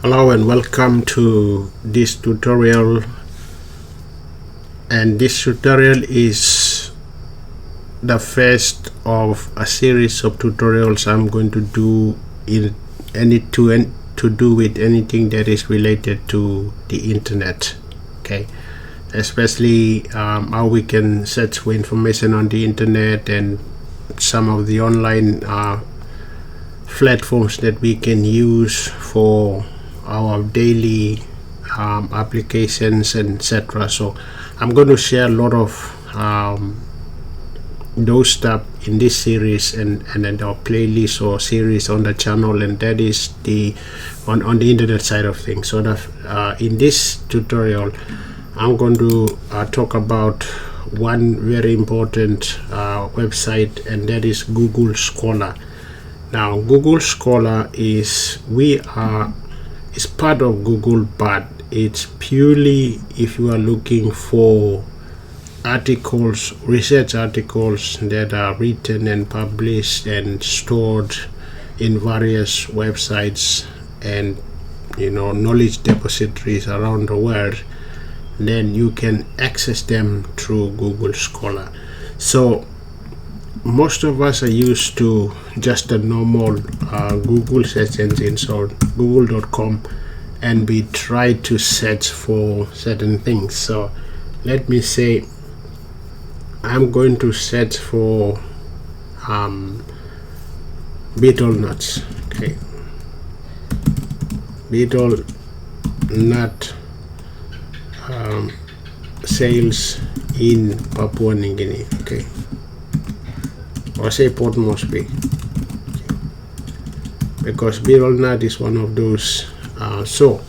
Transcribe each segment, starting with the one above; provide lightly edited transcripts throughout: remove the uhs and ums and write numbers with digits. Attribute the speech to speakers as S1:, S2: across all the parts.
S1: Hello and welcome to this tutorial, and this tutorial is the first of a series of tutorials I'm going to do to do with anything that is related to the internet. Okay, especially how we can search for information on the internet and some of the online platforms that we can use for our daily applications, etc. So I'm going to share a lot of those stuff in this series and our playlist or series on the channel, and that is the on the internet side of things. So that in this tutorial I'm going to talk about one very important website, and that is Google Scholar. Now Google Scholar is part of Google, but it's purely if you are looking for articles, research articles that are written and published and stored in various websites and knowledge depositories around the world. Then you can access them through Google Scholar. So most of us are used to just a normal Google search engine, so google.com, and we try to search for certain things. So let me say I'm going to search for beetle nuts. Okay, beetle nut sales in Papua New Guinea. Okay, or say Port Moresby, because beetle nut is one of those. So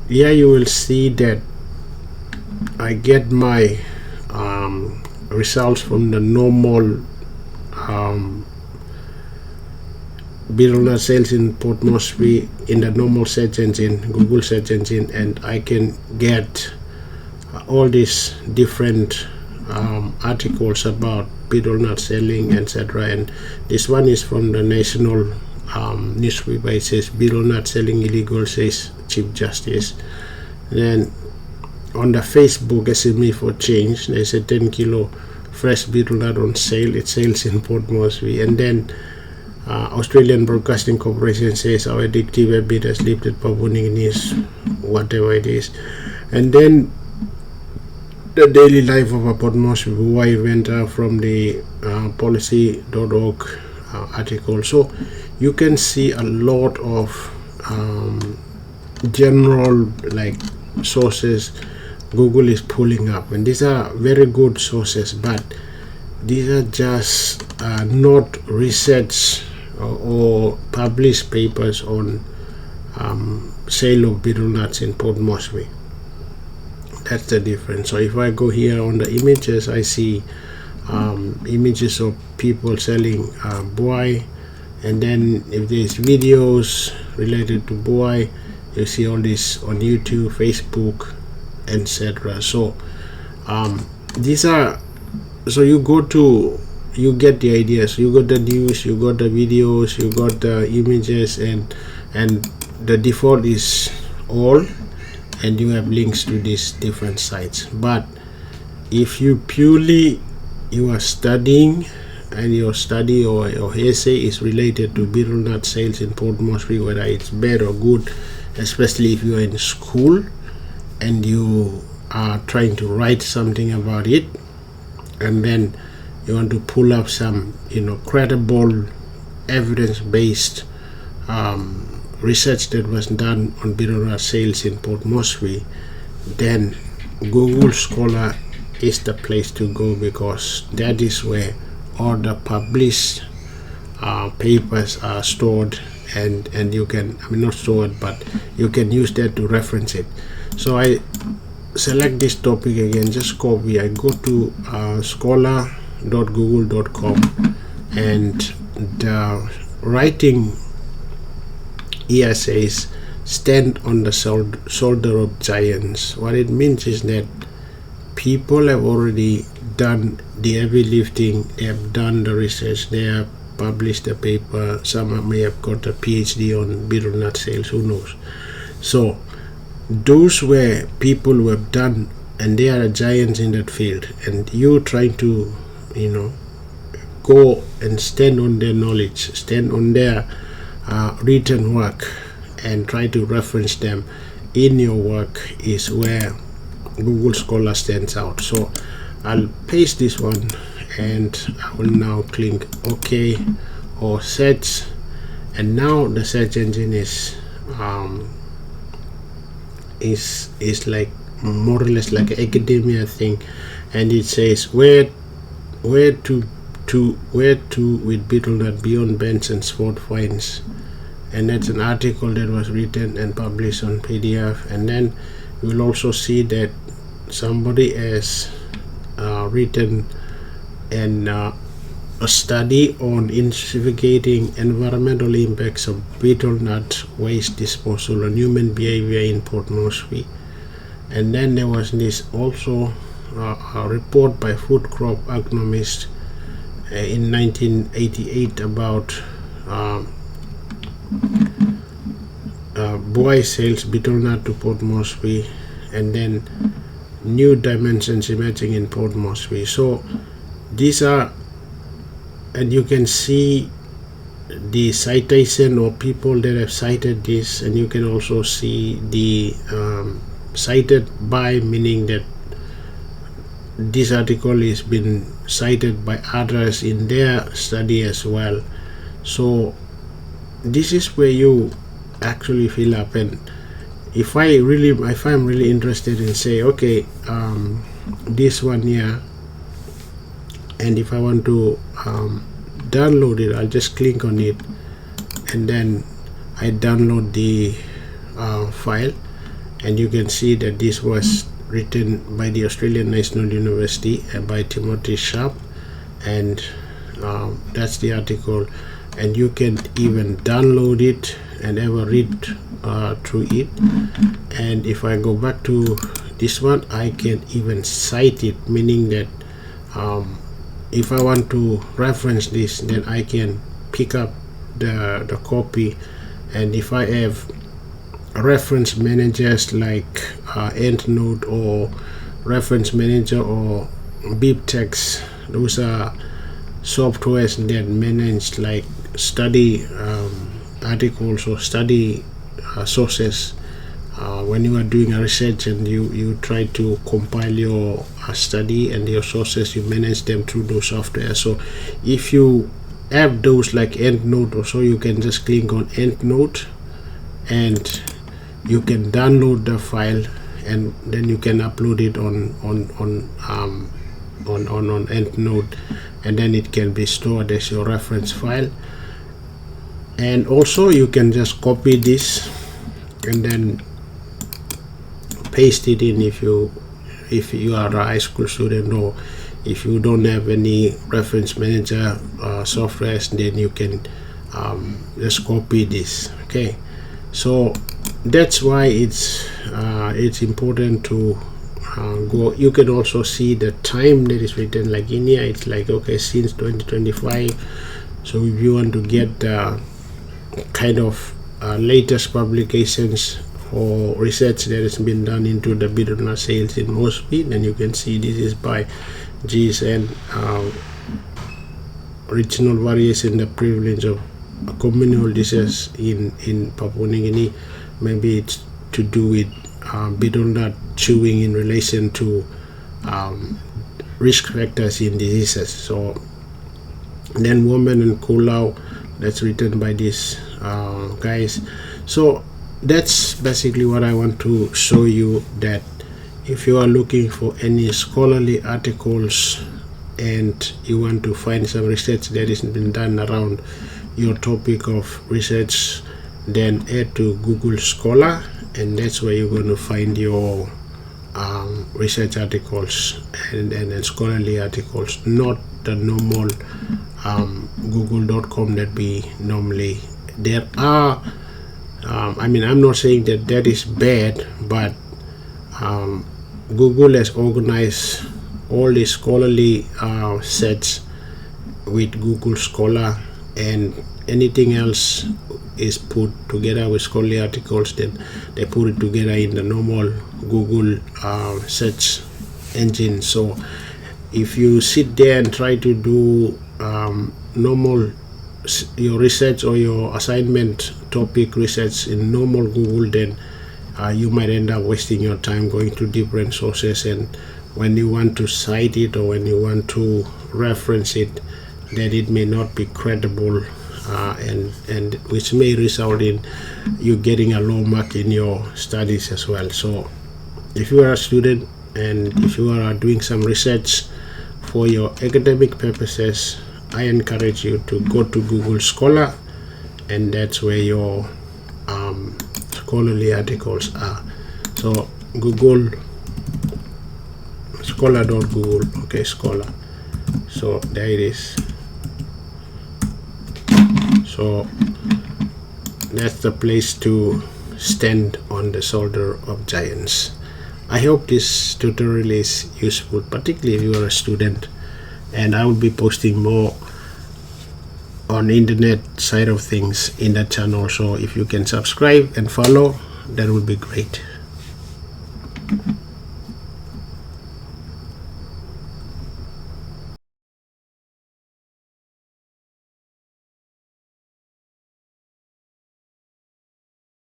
S1: here you will see that I get my results from the normal beetle nut sales in Port Moresby in the normal search engine, Google search engine, and I can get all these different articles about beetle nut selling, etc. And this one is from the national newspaper. It says beetle nut selling illegal, says Chief Justice. Then on the Facebook SME for Change, there's a 10 kilo fresh beetle nut on sale. It sells in Port Moresby. And then Australian Broadcasting Corporation says our addictive habit has lifted Papua New Guinea's whatever it is. And then the daily life of a Port Moresby boy went from the policy.org article. So you can see a lot of general sources Google is pulling up, and these are very good sources, but these are just not research or published papers on sale of beetle nuts in Port Moresby. That's the difference. So if I go here on the images, I see images of people selling buai, and then if there's videos related to buai, you see all this on YouTube, Facebook, etc. So these are, so you get the ideas. You got the news, you got the videos, you got the images, and the default is all, and you have links to these different sites. But if you are studying, and your study or your essay is related to beetle nut sales in Port Moresby, whether it's bad or good, especially if you are in school and you are trying to write something about it, and then you want to pull up some credible evidence-based research that was done on beetle nut sales in Port Moresby, then Google Scholar is the place to go, because that is where all the published papers are stored, and you can, not stored, but you can use that to reference it. So I select this topic again, just copy, I go to scholar.google.com, and the writing here says stand on the shoulder of giants. What it means is that people have already done the heavy lifting, they have done the research, they have published a paper, some may have got a PhD on beetle nut sales, who knows. So those were people who have done, and they are giants in that field, and you trying to go and stand on their knowledge, stand on their written work, and try to reference them in your work is where Google Scholar stands out. So I'll paste this one, and I will now click OK or search, and now the search engine is like more or less like an academia thing, and it says where to with Beetlenut beyond bends and sport finds, and that's an article that was written and published on PDF. And then you will also see that somebody has written a study on investigating environmental impacts of betel nut waste disposal on human behavior in Port Moresby. And then there was this also a report by food crop agronomist in 1988 about boy sales betel nut to Port Moresby, and then new dimensions emerging in Port Moresby. So these are, and you can see the citation or people that have cited this, and you can also see the cited by, meaning that this article is been cited by others in their study as well. So this is where you actually fill up. And if I'm really interested in, say, okay, this one here, and if I want to download it, I'll just click on it, and then I download the file, and you can see that this was written by the Australian National University by Timothy Sharp, and that's the article, and you can even download it and ever read through it. And if I go back to this one, I can even cite it, meaning that if I want to reference this, then I can pick up the copy. And if I have reference managers like EndNote or Reference Manager or BibTeX, those are softwares that manage like study articles or study sources. When you are doing a research and you try to compile your study and your sources, you manage them through those software. So if you have those like EndNote or so, you can just click on EndNote and you can download the file, and then you can upload it on EndNote, and then it can be stored as your reference file. And also you can just copy this and then paste it in if you are a high school student, or if you don't have any reference manager softwares, then you can just copy this. Okay, so that's why it's important to go. You can also see the time that is written, like in here it's like, okay, since 2025. So if you want to get the kind of latest publications or research that has been done into the betel nut sales in Moresby, then you can see this is by GSN, regional variation, the prevalence of communal disease in Papua New Guinea. Maybe it's to do with betel nut chewing in relation to risk factors in diseases. So then Woman and Kulau, that's written by these guys. So that's basically what I want to show you, that if you are looking for any scholarly articles and you want to find some research that has been done around your topic of research, then head to Google Scholar, and that's where you're going to find your research articles and scholarly articles, not the normal google.com that we normally. There are I mean, I'm not saying that is bad, but Google has organized all the scholarly sets with Google Scholar, and anything else is put together with scholarly articles, then they put it together in the normal Google search engine. So if you sit there and try to do normal your research or your assignment topic research in normal Google, then you might end up wasting your time going to different sources, and when you want to cite it or when you want to reference it, then it may not be credible, and which may result in you getting a low mark in your studies as well. So if you are a student and if you are doing some research for your academic purposes, I encourage you to go to Google Scholar, and that's where your scholarly articles are. So Google Scholar.google, okay, Scholar. So there it is. So that's the place to stand on the shoulder of giants. I hope this tutorial is useful, particularly if you are a student, and I will be posting more on internet side of things in that channel. So if you can subscribe and follow, that would be great.